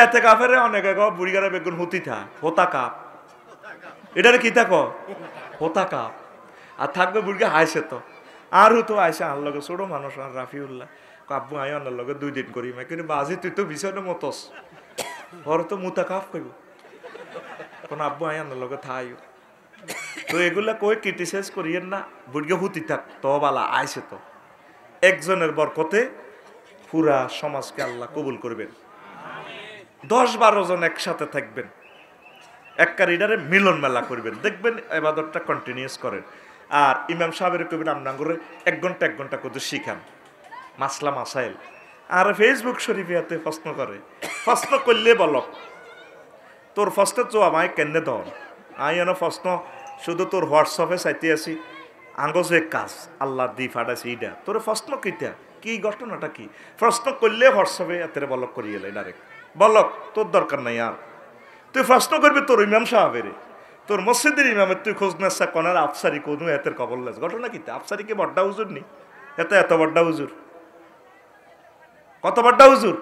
এতে কাফের অনেকে বুড়িগারে বেগুন হুতি থা হোতা কাপ এটারে কি থাকো হোতা কাপ আর থাকবে বুড়িকে হাইছে তো আর তো আইসে আন লগে ছোট মানুষ আর রাফিউল্লাহ কাব্বু আই আনার লগে 2 দিন করি কিন্তু বাজি তুই তো বিছানে মতস ওর তো মুতা কাপ কইব কোন আব্বু আই আনার লগে থাইও তো এগুলা কই ক্রিটিসাইজ করিয়েন না বুড়িকে হুতি থাক তো বালা আইসে তো একজনের বরকতে পুরা সমাজকে আল্লাহ কবুল করবেন 10-12 জন একসাথে থাকবেন একটা রিডারে মিলন মেলা করবেন দেখবেন ইবাদতটা কন্টিনিউয়াস করেন আর ইমাম সাহেবের কবির আমনাঙ্গরে 1 ঘন্টা কত শিখান মাসলা মাসাইল আর ফেসবুক শরীফিয়াতে প্রশ্ন করে প্রশ্ন করলে বলক তোর প্রশ্ন তো আমায় কেনে দাও আই এনে প্রশ্ন শুধু তোর হোয়াটসঅ্যাপে চাইতে আসি আঙ্গজে কাজ আল্লাহ দি ফাটাছি ইডা তোর প্রশ্ন কিটা কি ঘটনাটা কি প্রশ্ন করলে হোয়াটসঅ্যাপে এতে বলক করিয়ে এলে ডাইরেক্ট বলক তোর দরকার নাই আর তুই প্রশ্ন করবি তোর ইমাম সাহেবের তোর মসজিদের ইমামের তুই খোঁজ নেসা কনার আফসারি কোনো এতের কবল লেস ঘটনা কি আফসারিকে বড্ডা হুজুর নি এত বড্ডা হুজুর কত বড্ডা হুজুর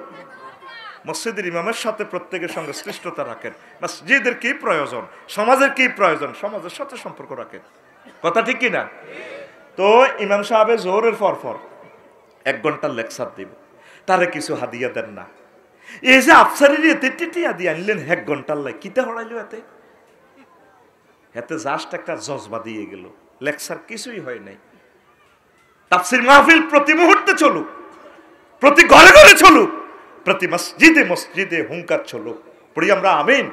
মসজিদের ইমামের সাথে প্রত্যেকের সঙ্গে শ্রেষ্ঠতা রাখেন মসজিদের কি প্রয়োজন সমাজের কি প্রয়োজন সমাজের সাথে সম্পর্ক রাখেন কথা ঠিক কি না তো ইমাম সাহেবের জোহরের পর 1 ঘন্টার লেকচার দিব তারে কিছু হাদিয়া দেন না এই যে আফসারির এতে টিটিয়া দিয়ে আনলেন 1 ঘন্টার লাই কিতে হড়াইলো এতে জাস্ট একটা জজবা দিয়ে গেল লেকচার কিছুই হয় নাই তাফসীর মাহফিল প্রতি মুহূর্তে চলুক প্রতি ঘরে ঘরে চলুক প্রতি মসজিদে মসজিদে হুঙ্কার চলুক পড়ি আমরা আমিন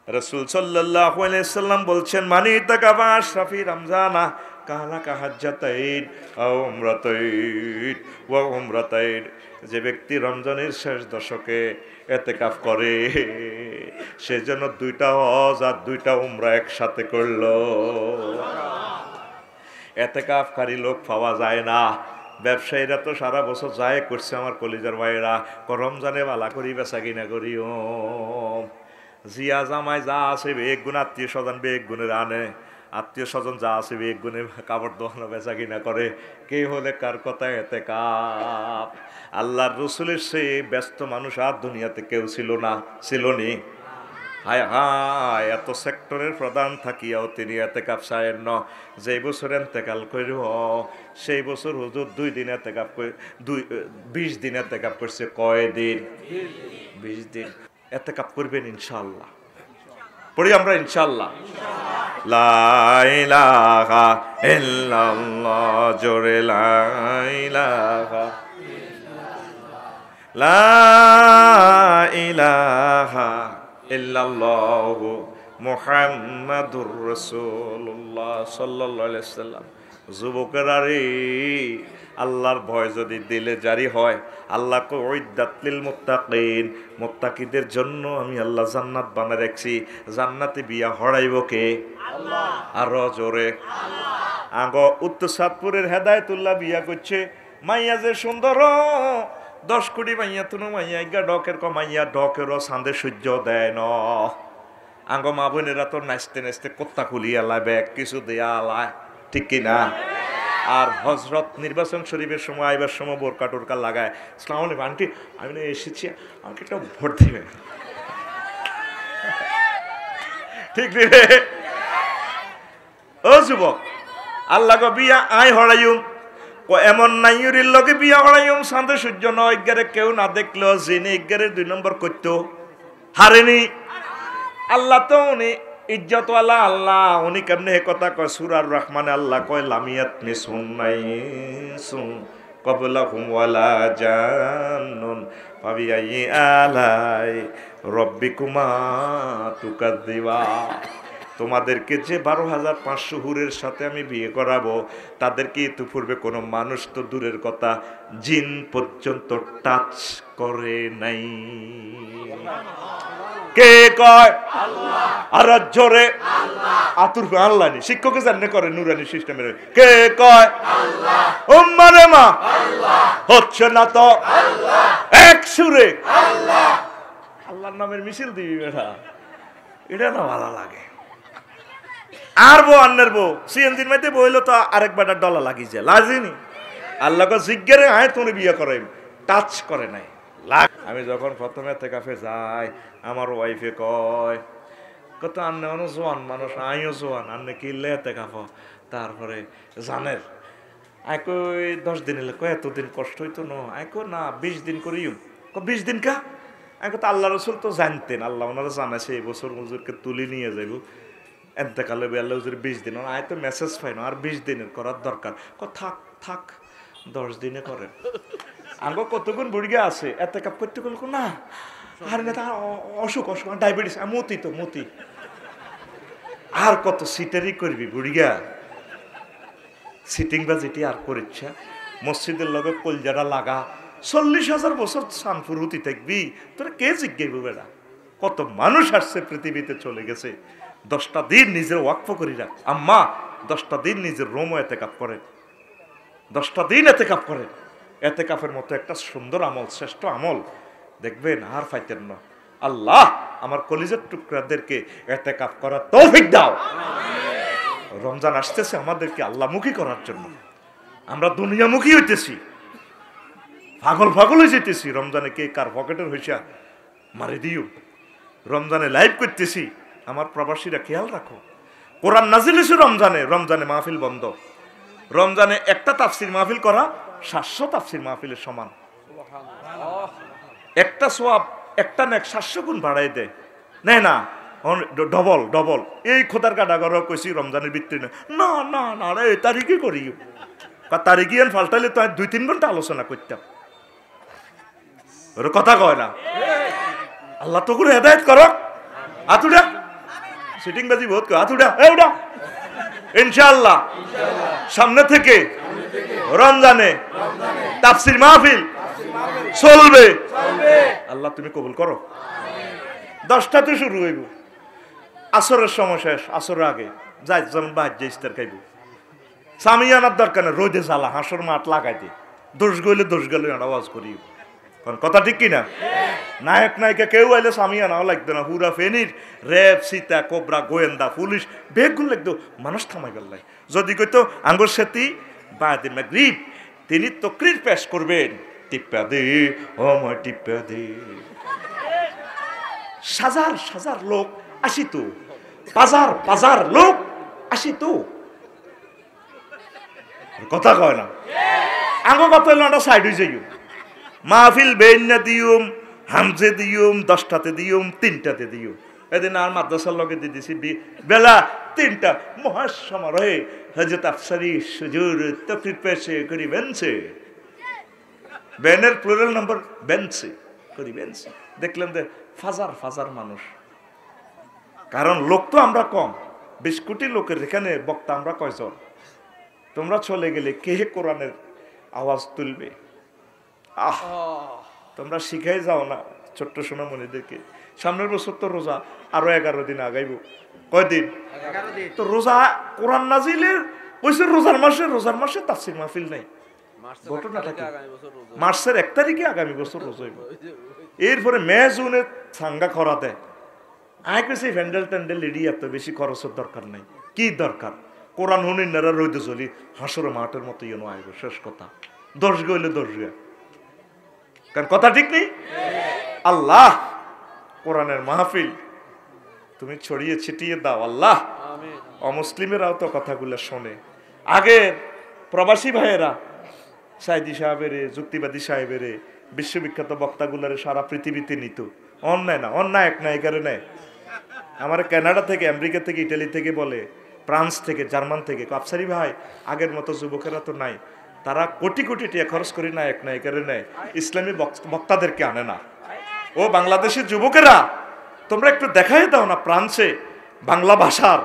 রাসূল সাল্লাল্লাহু আলাইহি সাল্লাম বলছেন মানি তাকাবা আশরাফি রমজানা কালা কাহাজ্জাতাইন আও উমরাতাইন ওয়া উমরাতাইন যে ব্যক্তি রমজানের শেষ দশকে ইতিকাফ করে সে যেন 2টা হজ আর 2টা উমরা একসাথে করলো ইতিকাফকারী লোক পাওয়া যায় না ব্যবসায়ীরা তো সারা বছর যায় করছে আমার কলিজার ভাইরা রমজানে বালা করি বেচা কিনা করি ও জিয়া জামাই যা আছে এক গুণ আত্মীয় স্বজন এক গুণের আনে আত্মীয় স্বজন যা আছে এক গুণে কাপড় দোকানো বেচা কিনা করে কে হলে কার কথা ইতিকাফ আল্লাহর রাসূলের চেয়ে ব্যস্ত মানুষ আর দুনিয়াতে কেউ ছিল নি হায় হায় এত সেক্টরের প্রধান থাকিয়াও তিনি ইতিকাফ চায়েন ন যে বছর ইন্তেকাল করিব সেই বছর হুজুর 2 দিন ইতিকাফ করে 20 দিন ইতিকাফ করছে কয় দিন 20 দিন ইতিকাফ করবেন ইনশাআল্লাহ পড়ি আমরা ইনশাআল্লাহ লা ইলাহা ইল্লাল্লাহ জোরে লা ইলাহা লা ইলাহা ইল্লাল্লাহু মুহাম্মাদুর রাসূলুল্লাহ সাল্লাল্লাহু আলাইহি ওয়াসাল্লাম যুবকেরা রে আল্লাহর ভয় যদি দিলে জারি হয় আল্লাহ কো উইদ্দাত লিল মুত্তাকিন মুত্তাকিদের জন্য আমি আল্লাহ জান্নাত বানায় রাখছি জান্নাতে বিয়া হড়াইব কে আল্লাহ আর জোরে আল্লাহ আগো উত্তর সাতপুরের হেদায়েতুল্লাহ বিয়া করছে মাইয়া যে সুন্দর 10 কোটি মাইয়া তুনো মাইয়া ইগা ডকের ক মাইয়া ডকেরও সান্দে সূর্য দেয় ন আঙ্গ মা বোনেরা তো নাচতে নাচতে কোত্তা খুলিয়া লাই ব্যাগ কিছু দেয়া লাই ঠিক কিনা আর হজরত নির্বাচন শরীফের সময় আইবার সময় বোরকা টোরকা লাগায় আসসালামু আলাইকুম আন্টি আমি না এসেছি আমাকে একটা ভোট দিবে ঠিক রে ও যুবক আল্লাহ গো বিয়া আই হড়াইম এমন নাইয়ুরির লগে বিয়া হড়াইম সান্দে সূর্য নয় এগারে কেউ না দেখলো যিনি এগারে 2 নম্বর করতো হারেনি আল্লাহ তো উনি ইজ্জতওয়ালা আল্লাহ উনি কেমনে হে কথা কয় সূরা রহমানে আল্লাহ কয় লামিয়াত মিসুন্নাই সুন ক্বাবলাহুম ওয়ালা জান্নুন ফাবিআই আলাই রাব্বিকুমা তুকাযযিবা তোমাদেরকে যে 12,500 হুরের সাথে আমি বিয়ে করাবো তাদেরকে ইতিপূর্বে কোনো মানুষ তো দূরের কথা জিন পর্যন্ত টাচ করে নাই কে কয় আল্লাহ আর জোরে আল্লাহ আতুর আল্লাহ নি শিক্ষকে জাননে করে নুরানি সিস্টেমের কে কয় আল্লাহ উম্মারে মা আল্লাহ হচ্ছে না তো আল্লাহ এক সুরে আল্লাহ আল্লাহর নামের মিছিল দিবি বেটা এটা না ভালো লাগে আর বো আন্নার বো সিএনজির মধ্যে বইলো তো আরেক বেটার ডলা লাগি যায় লাজিনি আল্লাহ কো জিজ্ঞারে আয় তুমি বিয়ে করে টাচ করে নাই আমি যখন প্রথমে এতেকাফে যাই, আমার ওয়াইফে কয় কত আন্নে মানুষ জোয়ান মানুষ, আইও জোয়ান, আন্নে কিনলে এতেকাফ। তারপরে জানের কই 10 দিন এলে কয় এতদিন কষ্ট হইতো না, কো না 20 দিন করিও। 20 দিন কা? তো আল্লাহ রসুল তো জানতেন, আল্লাহ ওনারা জানাছে এই বছর হুজুরকে তুলে নিয়ে যাইব এতেকালে বেলা হুজুর 20 দিন, তো মেসেজ পাই না আর 20 দিনের করার দরকার। থাক থাক 10 দিনে করেন। আঙ্গো কতগুণ বুড়িয়া আছে এতেকাপ করতে গেল না, আর না তার অসুখ অসুখ ডায়াবেটিস, মতি তো মতি, আর কত সিটারি করবি বুড়িয়া, সিটিং বা যেটি আর করেছে মসজিদের লগে কলজাটা লাগা 40,000 বছর সানপুর হতি থাকবি, তোরা কে জিজ্ঞাইব বেড়া? কত মানুষ আসছে পৃথিবীতে চলে গেছে। 10টা দিন নিজের ওয়াকফ করি রাখ আম্মা, 10টা দিন নিজের রোমও এতেকাপ করেন, 10টা দিন এতেকাপ করেন। এতেকাফের মতো একটা সুন্দর আমল, শ্রেষ্ঠ আমল দেখবেন আর পাইতেন না। আল্লাহ আমার কলিজার টুকরাদেরকে এতেকাফ করার তৌফিক দাও। রমজান আসতেছে আমাদেরকে আল্লাহমুখী করার জন্য, আমরা দুনিয়ামুখী হইতেছি, পাগল পাগল হয়ে যেতেছি। রমজানে কে কার পকেটের হইসা মারি দিও। রমজানে লাইভ করতেছি, আমার প্রবাসীরা খেয়াল রাখো। কোরআন নাজিল হইছে রমজানে, রমজানে মাহফিল বন্ধ। রমজানে একটা তাফসির মাহফিল করা 700 তাফসির মাহফিলের সমান। একটা সোয়াব একটা নেক 700 গুণ বাড়াই দেয়, নেয় না ডবল ডবল। এই খোদার কাটাগর কইছি রমজানের ভিত্তি না না না রে তারিখে করি, তারিখে ফাল্টাইলে তো 2-3 ঘন্টা আলোচনা করতাম। ওর কথা কয় না। আল্লাহ তো করে হেদায়েত করো। আতুডা সিটিং বাজি বহুত কয়, আতুডা উডা ইনশাআল্লাহ সামনে থেকে রমজানে তাফসির মাহফিল চলবে। আল্লাহ তুমি কবুল করো। 10টাতে শুরু হইব, আসরের সময় শেষ, আসরের আগে যাই যেমন বাদ যে ইস্তার খাইব। সামিয়ানার দরকার নেই, রোদে জ্বালা হাঁসর মাঠ লাগাইতে, দোষ গেলে আওয়াজ করি। কারণ কথা ঠিক কিনা? নায়ক নায়িকা কেউ আইলে সামিয়ানাও লাগতো না, হুরা ফেনির র্যাব সীতা কোবরা গোয়েন্দা পুলিশ বেগুন লাগতো, মানুষ থামাই গেল। যদি কইতো আঙ্গুর সেতি বাদে মাগরিব তিনি তকরির পেশ করবেন, টিপ্পা দে ও মা টিপ্পা দে, হাজার হাজার লোক আসিত, বাজার বাজার লোক আসিত। কথা কয় না। আঙ্গ কথা হইল আমরা সাইড হয়ে যাইও, মাহফিল বেন না দিউম, হামজে দিউম, 10টাতে দিউম, 3টাতে দিউম। এদিন আর মাদ্রাসার লগে দিয়ে দিছি বেলা 3টা মহাসমারোহে হযরত আফসারি হুজুর তাকরীর পেশে করিবেনছে। বেনের প্লুরাল নাম্বার বেনছে করিবেনছে। দেখলেন যে ফাজার ফাজার মানুষ, কারণ লোক তো আমরা কম, 20 কোটি লোকের এখানে বক্তা আমরা কয়জন? তোমরা চলে গেলে কে কোরআনের আওয়াজ তুলবে? তোমরা শিখাই যাও না ছোট্ট সোনামণিদেরকে। সামনের বছর তো রোজা আরো 11 দিন আগাইব। কয়দিন? 11 দিন। তো রোজা কোরআন নাজিলের কইছে রোজার মাসে তাফসীর মাহফিল নাই। ঘটনাটা কি? মার্চের 1 তারিখে আগামী বছর রোজা হইব। এরপরে মে জুনে সাঙ্গা করা দেয়। আয় কইছে ভ্যান্ডেল ট্যান্ডেল লেডি এত বেশি খরচের দরকার নাই। কি দরকার? কোরআন হুনিনারা রইতে চলি হাসর মাঠের মতো ইয়ে আইব। শেষ কথা, 10 গইলে 10 গা। কারণ কথা ঠিক নেই। আল্লাহ কোরআনের মাহফিল তুমি ছড়িয়ে ছিটিয়ে দাও আল্লাহ। অমুসলিমেরাও তো কথাগুলো শোনে। আগে প্রবাসী ভাইয়েরা সাইদি সাহেবেরে, যুক্তিবাদী সাহেবেরে, বিশ্ববিখ্যাত বক্তাগুলারে সারা পৃথিবীতে নিত। অন্যায় না, অন্যায় এক নায়িকারে নেয়। আমার কানাডা থেকে, আমেরিকা থেকে, ইটালি থেকে বলে, ফ্রান্স থেকে, জার্মান থেকে, আফসারি ভাই আগের মতো যুবকেরা তো নাই, তারা কোটি কোটি টাকা খরচ করি না এক নায়িকারে নেয়, ইসলামী বক্তাদেরকে আনে না। ও বাংলাদেশের যুবকেরা তোমরা একটু দেখাই দাও না, ফ্রান্সে বাংলা ভাষার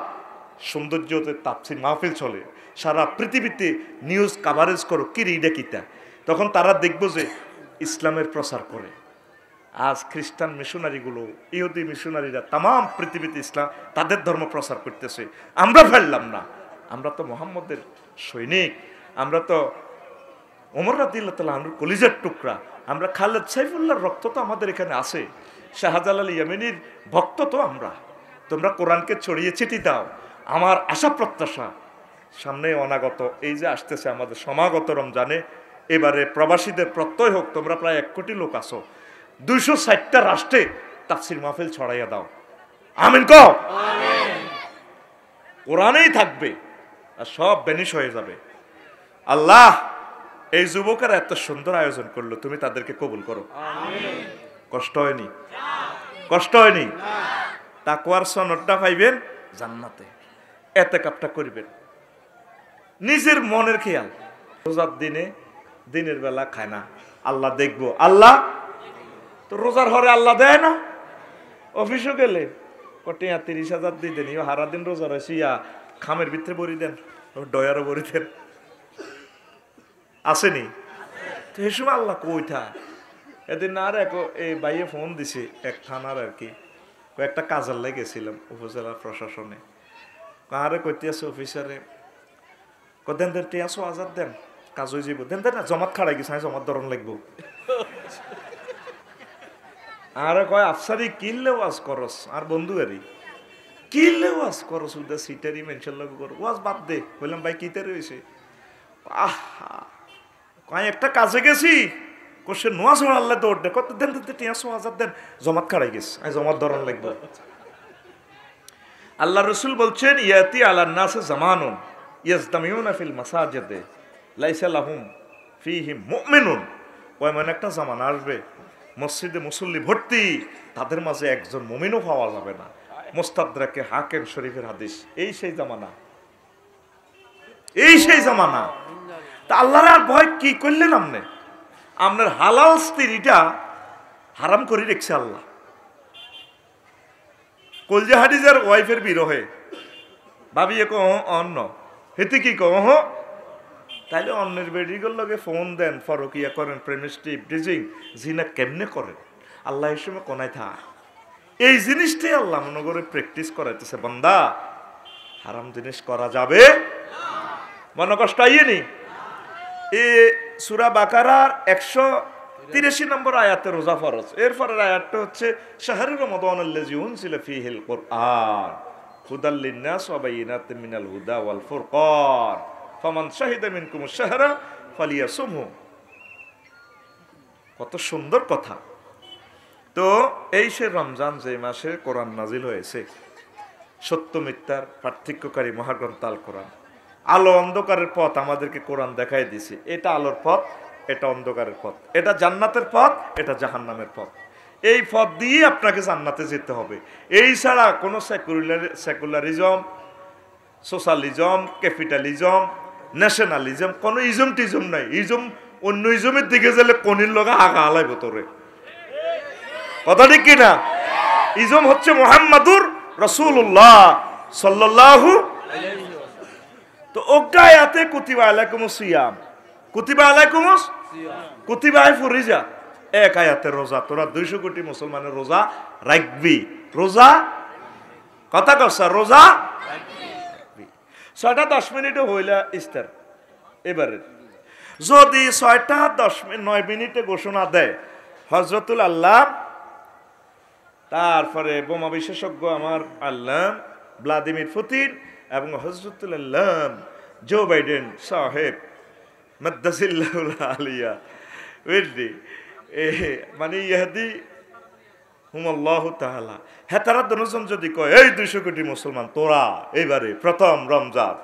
সৌন্দর্যতে তাফসীর মাহফিল চলে, সারা পৃথিবীতে নিউজ কাভারেজ করো, কি রিডা কিতা, তখন তারা দেখবো যে ইসলামের প্রচার করে। আজ খ্রিস্টান মিশনারিগুলো, ইহুদি মিশনারিরা তাম পৃথিবীতে ইসলাম তাদের ধর্ম প্রচার করতেছে। আমরা ফেললাম না, আমরা তো মোহাম্মদের সৈনিক, আমরা তো ওমর রাদিয়াল্লাহু তাআলা আনহুর কলিজার টুকরা, আমরা খালেদ সাইফুল্লাহর রক্ত তো আমাদের এখানে আছে, শাহজালাল ইয়ামানির ভক্ত তো আমরা। তোমরা কোরআনকে ছড়িয়ে ছিটি দাও। আমার আশা প্রত্যাশা সামনে অনাগত এই যে আসতেছে আমাদের সমাগত রমজানে, এবারে প্রবাসীদের প্রত্যয় হোক, তোমরা প্রায় 1 কোটি লোক আসো, 260টা রাষ্ট্রে তাফসির মাহফিল ছড়াইয়া দাও। আমিন কও। কোরআনেই থাকবে আর সব বেনিশ হয়ে যাবে। আল্লাহ এই যুবকেরা এত সুন্দর আয়োজন করলো, তুমি তাদেরকে কবুল করো। কষ্ট হয়নি? কষ্ট হয়নি? তাকওয়ার সনদটা পাইবেন জান্নাতে। এতেকাফটা করবেন, নিজের মনের খেয়াল। রোজার দিনে দিনের বেলা খায় না, আল্লাহ দেখবো। আল্লাহ তো রোজার হরে আল্লাহ দেয় না। অফিসও গেলে কটিয়া 30,000 দিয়ে দেন, হারা দিন রোজা রয়েছে, ইয়া খামের ভিতরে ভরি দেন, ডয়ারও ভরি দেন, আসেনি? তো এই সময় আল্লাহ কইটা এদিন আর এই বাইয়ে ফোন দিছে এক থানার আর কি, কয়েকটা কাজের লেগেছিলাম উপজেলা প্রশাসনে। কারে কইতে আছে অফিসারে, দেন দেন টিয়া 1,000 দেন, কাজ হয়ে যাব। দেন দেন না, জমাত খাড়াই গেছে, জমাত ধরন লাগবো। আর কয় আফসারি কিনলে ওয়াজ করস, আর বন্ধু আরি কিনলে ওয়াজ করস, উদা সিটারি মেনশন লাগু কর, ওয়াজ বাদ দে। বললাম ভাই কিতে রয়েছে? আহা কয় একটা কাজে গেছি, কোশ্চেন নোয়া ছোড়া আল্লাহ দৌড় দে, কত দেন দেন টিয়া 1,000 দেন, জমাত খাড়াই গেছে, জমাত ধরন লাগবো। আল্লাহ রসুল বলছেন, ইয়াতি আলান নাসে জামানুন ইয়াজতামিউনা ফিল মাসাজিদে লাইসা লাহুম ফীহিম মুমিনুন। কয় মানে একটা জামানা আসবে, মসজিদে মুসল্লি ভর্তি, তাদের মাঝে একজন মুমিনও পাওয়া যাবে না। মুস্তাদরাকে হাকিম শরীফের হাদিস। এই সেই জামানা, এই সেই জামানা। তা আল্লাহর আর ভয় কি করলেন আপনি? আপনার হালাল স্ত্রীটা হারাম করে রেখেছে আল্লাহ। কলজা হাদিজার ওয়াইফের বিরহে ভাবিয়ে কো অন্য হেতে কি কহ, তাইলে অন্যের বেডিগুলোর লগে ফোন দেন, ফরকিয়া করেন, প্রেমিস্টিভ ডিজিং জিনা কেমনে করেন? আল্লাহ এই সময় কোনায় থা এই জিনিসটাই আল্লাহ মনে করে প্র্যাকটিস করাইতেছে, বান্দা হারাম জিনিস করা যাবে, মনে কষ্ট আইয়েনি। এ সূরা বাকারার 183 নম্বর আয়াতে রোজা ফরজ। এরপরের আয়াতটা হচ্ছে শাহরুর রমাদানাল্লাযী উনজিলা ফীহিল কুরআন হুদাল লিন্নাস ওয়া বাইয়িনাতিন মিনাল হুদা ওয়াল ফুরকান ফামান শাহিদা মিনকুমুশ শাহরা ফালিয়াসুমহু। কত সুন্দর কথা। তো এই সে রমজান, যে মাসে কোরআন নাজিল হয়েছে, সত্য মিথ্যার পার্থক্যকারী মহাগ্রন্থ আল কোরআন। আলো অন্ধকারের পথ আমাদেরকে কোরআন দেখাই দিছে। এটা আলোর পথ, এটা অন্ধকারের পথ, এটা জান্নাতের পথ, এটা জাহান্নামের পথ। এই পথ দিয়ে আপনাকে জান্নাতে যেতে হবে। এই ছাড়া কোনো সেকুলারিজম, সোশ্যালিজম, ক্যাপিটালিজম, ন্যাশনালিজম, কোনো ইজম টিজম নাই। ইজম অন্য ইজমের দিকে গেলে কোনির লগা আগা আলাই ভেতরে, কথা ঠিক কিনা? ইজম হচ্ছে মুহাম্মাদুর রাসূলুল্লাহ সাল্লাল্লাহু। তো অজ্ঞায়াতে কুতিবা আলাইকুমুস সিয়াম, কুতিবা আলাইকুমুস কুতিবা ফুরিজা, এক আয়াতে রোজা। তোরা 200 কোটি মুসলমানের রোজা রাখবি। রোজা কথা কসা, রোজা রাখবি। 6:10 মিনিটে হইলা ইস্তার। এবারে যদি 6:09 মিনিটে ঘোষণা দেয় হযরতুল আল্লাহ, তারপরে বোমা বিশেষজ্ঞ আমার আল্লাহ ভ্লাদিমির পুতিন এবং হযরতুল আল্লাহ জো বাইডেন সাহেব মাদ্দাসিল্লাহুল আলিয়া, বুঝলি, মানে ইহাদি হুমাল্লাহু তাআলা, হ্যাঁ তারা দুজন যদি কয় এই 200 কোটি মুসলমান তোরা এইবারে প্রথম রমজান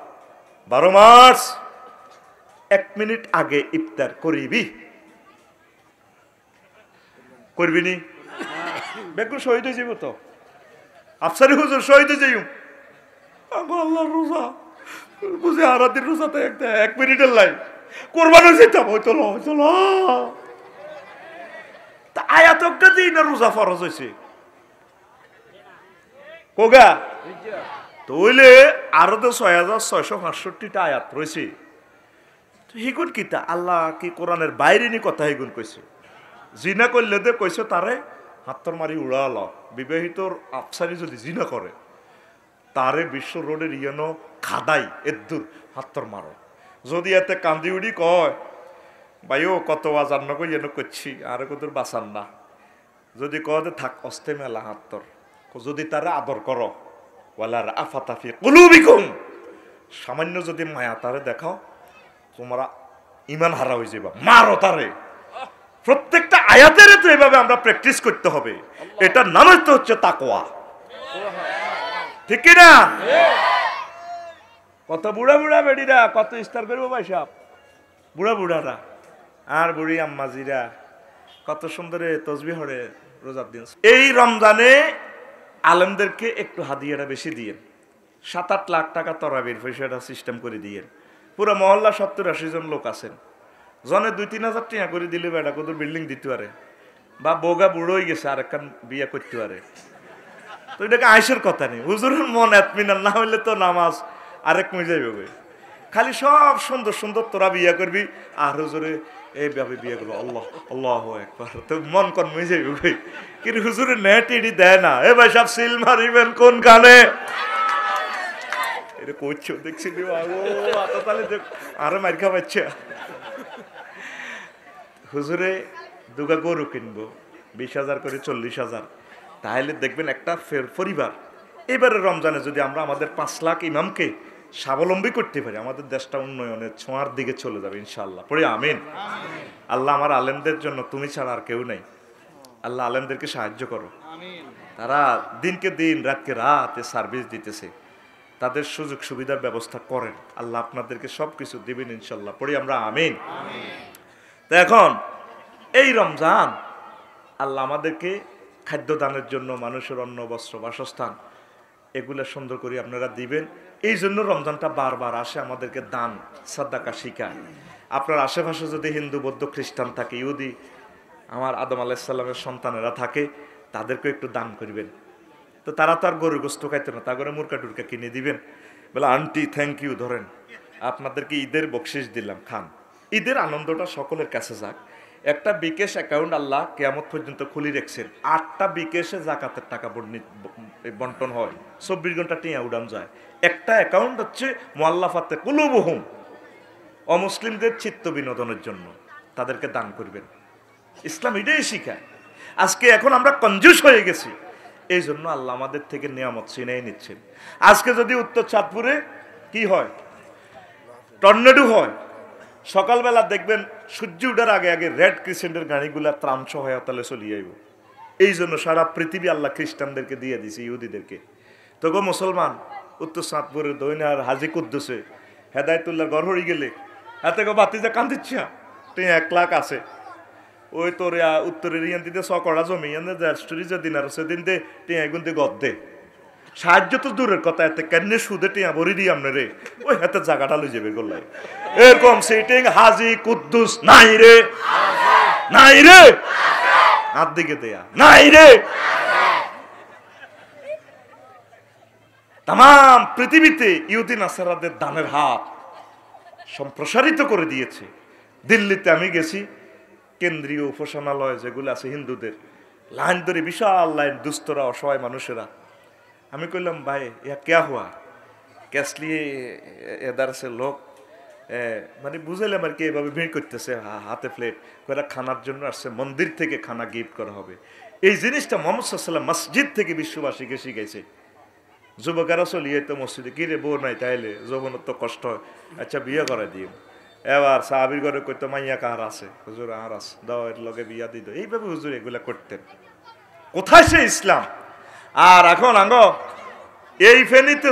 12 মার্চ 1 মিনিট আগে ইফতার করিবি, করবি নি? বেগুন শহীদ হয়ে যাব তো, আফসারি হুজুর শহীদ হয়ে যাই। আল্লাহর রোজা বুঝে আরাদিন রোজাতে 1 মিনিটের লাই কোরবান হয়ে যেতাম। ওই তো তা আয়াত একটা দিই না রোজা ফরজ হয়েছে কোগা, তইলে আরো তো 6,665টা আয়াত রয়েছে। হিগুন কিতা আল্লাহ কি কোরআনের বাইরে নি কথা হিগুন কইছে। জিনা করলে দে কইছে তারে হাত্তর মারি উড়াল। বিবাহিতর আফসারি যদি জিনা করে তারে বিশ্ব রোডের ইয়েনো খাদাই এদ্দুর হাত্তর মারো। যদি এতে কান্দি উড়ি কয় ভাইও কত আজার নকই ইয়েনো করছি আর কত বাঁচান না, যদি কয় থাক অস্তে মেলা হাত্তর, যদি তারে আদর করো ওয়ালার আফাতাফি কুলুবিকুম, সামান্য যদি মায়া তারে দেখাও তোমরা ইমান হারা হয়ে যাবা, মারো তারে। প্রত্যেকটা আয়াতের তো এভাবে আমরা প্র্যাকটিস করতে হবে। এটার নাম তো হচ্ছে তাকওয়া, ঠিক না? কত বুড়া বুড়া বেডিরা কত ইস্তার করবো ভাই সাহেব, বুড়া বুড়ারা আর বুড়ি আম্মাজিরা কত সুন্দরে তসবিহ হরে রোজার দিন। এই রমজানে আলেমদেরকে একটু হাদিয়াটা বেশি দিয়ে 7-8 লাখ টাকা তরাবির পয়সাটা সিস্টেম করে দিয়ে পুরো মহল্লা 70-80 জন লোক আছেন, জনে 2-3 হাজার টাকা করে দিলে বেটা কত বিল্ডিং দিতে পারে, বা বোগা বুড়ো হয়ে গেছে আর একখান বিয়ে করতে পারে। তো এটাকে আইসের কথা নেই, হুজুরের মন এতমিনাল না হইলে তো নামাজ আরেক মজা যাবে। খালি সব সুন্দর সুন্দর তোরা বিয়ে করবি আর হুজুরে এইভাবে বিয়ে করবো, আল্লাহ আল্লাহ একবার তো মন কন মজে যাবে। কিন্তু হুজুরে নেট এডি দেয় না, এ ভাই সব সিল মারিবেন কোন গানে এটা করছো দেখছি আরো মার খাওয়াচ্ছে। হুজুরে দুগা গরু কিনবো 20,000 করে 40,000, তাহলে দেখবেন একটা পরিবার এবারে রমজানে যদি আমরা আমাদের 5 লাখ ইমামকে স্বাবলম্বী করতে পারি, আমাদের দেশটা উন্নয়নের ছোঁয়ার দিকে চলে যাবে ইনশাআল্লাহ। পড়ে আমিন। আল্লাহ আমার আলেমদের জন্য তুমি ছাড়া আর কেউ নেই, আল্লাহ আলেমদেরকে সাহায্য করো। তারা দিনকে দিন রাতকে রাত সার্ভিস দিতেছে, তাদের সুযোগ সুবিধার ব্যবস্থা করেন, আল্লাহ আপনাদেরকে সব কিছু দিবেন ইনশাল্লাহ। পড়ি আমরা আমিন। তো এখন এই রমজান আল্লাহ আমাদেরকে খাদ্য দানের জন্য, মানুষের অন্ন বস্ত্র বাসস্থান এগুলো সুন্দর করে আপনারা দিবেন। এই জন্য রমজানটা বারবার আসে, আমাদেরকে দান সাদাকা শিখায়। আপনার আশেপাশে যদি হিন্দু বৌদ্ধ খ্রিস্টান থাকে, ইহুদি আমার আদম আলাইহিস সালামের সন্তানেরা থাকে, তাদেরকে একটু দান করবেন। তো তারা তো আর গরু গোস্ত খাইতে না, তা করে মুরকা টুরকা কিনে দিবেন, বলে আন্টি থ্যাংক ইউ, ধরেন আপনাদেরকে ঈদের বকশিস দিলাম, খান। ঈদের আনন্দটা সকলের কাছে যাক। একটা বিকাশ অ্যাকাউন্ট আল্লাহ কিয়ামত পর্যন্ত খুলে রেখেছেন, 8টা বিকাশে জাকাতের টাকা বন্টন হয়, 24 ঘন্টা টিয়া উড়ান যায়। একটা অ্যাকাউন্ট হচ্ছে মুআল্লাফাতে কুলুবুহুম, অমুসলিমদের চিত্ত বিনোদনের জন্য, তাদেরকে দান করবেন। ইসলাম এটাই শিখায়। আজকে এখন আমরা কঞ্জুস হয়ে গেছি, এই জন্য আল্লাহ আমাদের থেকে নিয়ামত ছিনিয়ে নিচ্ছেন। আজকে যদি উত্তর চাঁদপুরে কি হয়, টর্নেডো হয়, সকালবেলা দেখবেন সূর্য উঠার আগে আগে রেড ক্রিসেন্টের গাড়িগুলা ত্রাণ সহায়তালে চলিয়ে আইব। এই জন্য সারা পৃথিবী আল্লাহ খ্রিস্টানদেরকে দিয়ে দিছে, ইহুদিদেরকে। তো গো মুসলমান, উত্তর চাঁদপুরের দৈনার হাজি কুদ্দুসে হেদায়তুল্লাহ ঘর হয়ে গেলে হাতে গো বাতিজা কান্দিচ্ছা, তুই 1 লাখ আছে, ওই তোর উত্তরের ইয়ান দিতে 6 কড়া জমি স্টোরি যেদিন আর সেদিন দে টিয়া এগুন দিয়ে গদ দে। সাহায্য তো দূরের কথা, এতে কেন সুদে টিয়া ভরি দিই আপনি রে, ওই হাতে জায়গাটা লই যাবে গোল্লাই। এরকম সিটিং হাজি কুদ্দুস নাই রে, নাই রে, হাত দিকে দেয়া নাই রে। তাম পৃথিবীতে ইহুদি নাসারাদের দানের হাত সম্প্রসারিত করে দিয়েছে। দিল্লিতে আমি গেছি, কেন্দ্রীয় উপাসনালয় যেগুলো আছে হিন্দুদের, লাইন ধরে বিশাল লাইন, দুস্থরা অসহায় মানুষেরা। আমি কইলাম ভাই ইয়া ক্যা হুয়া, ক্যাসলিয়ে এদার সে লোক, মানে বুঝাইলাম আর কি, এভাবে ভিড় করতেছে হাতে প্লেট করে, খানার জন্য আসছে, মন্দির থেকে খানা গিফট করা হবে। এই জিনিসটা মুহাম্মদ সাল্লাল্লাহু আলাইহি ওয়াসাল্লাম মসজিদ থেকে বিশ্ববাসীকে শিখাইছে। যুবকেরা চলিয়ে তো মসজিদে, কি রে বউ নাই তাইলে যৌবনের তো কষ্ট হয়, আচ্ছা বিয়ে করে দিয়ে। এবার সাহাবীর ঘরে কইতো মাইয়া কাহার আছে, হুজুর আর আছে, দাও এর লগে বিয়া দিত। এইভাবে হুজুর এগুলা করতেন। কোথায় সে ইসলাম? আর এখন আঙ্গ এই ফেনীতে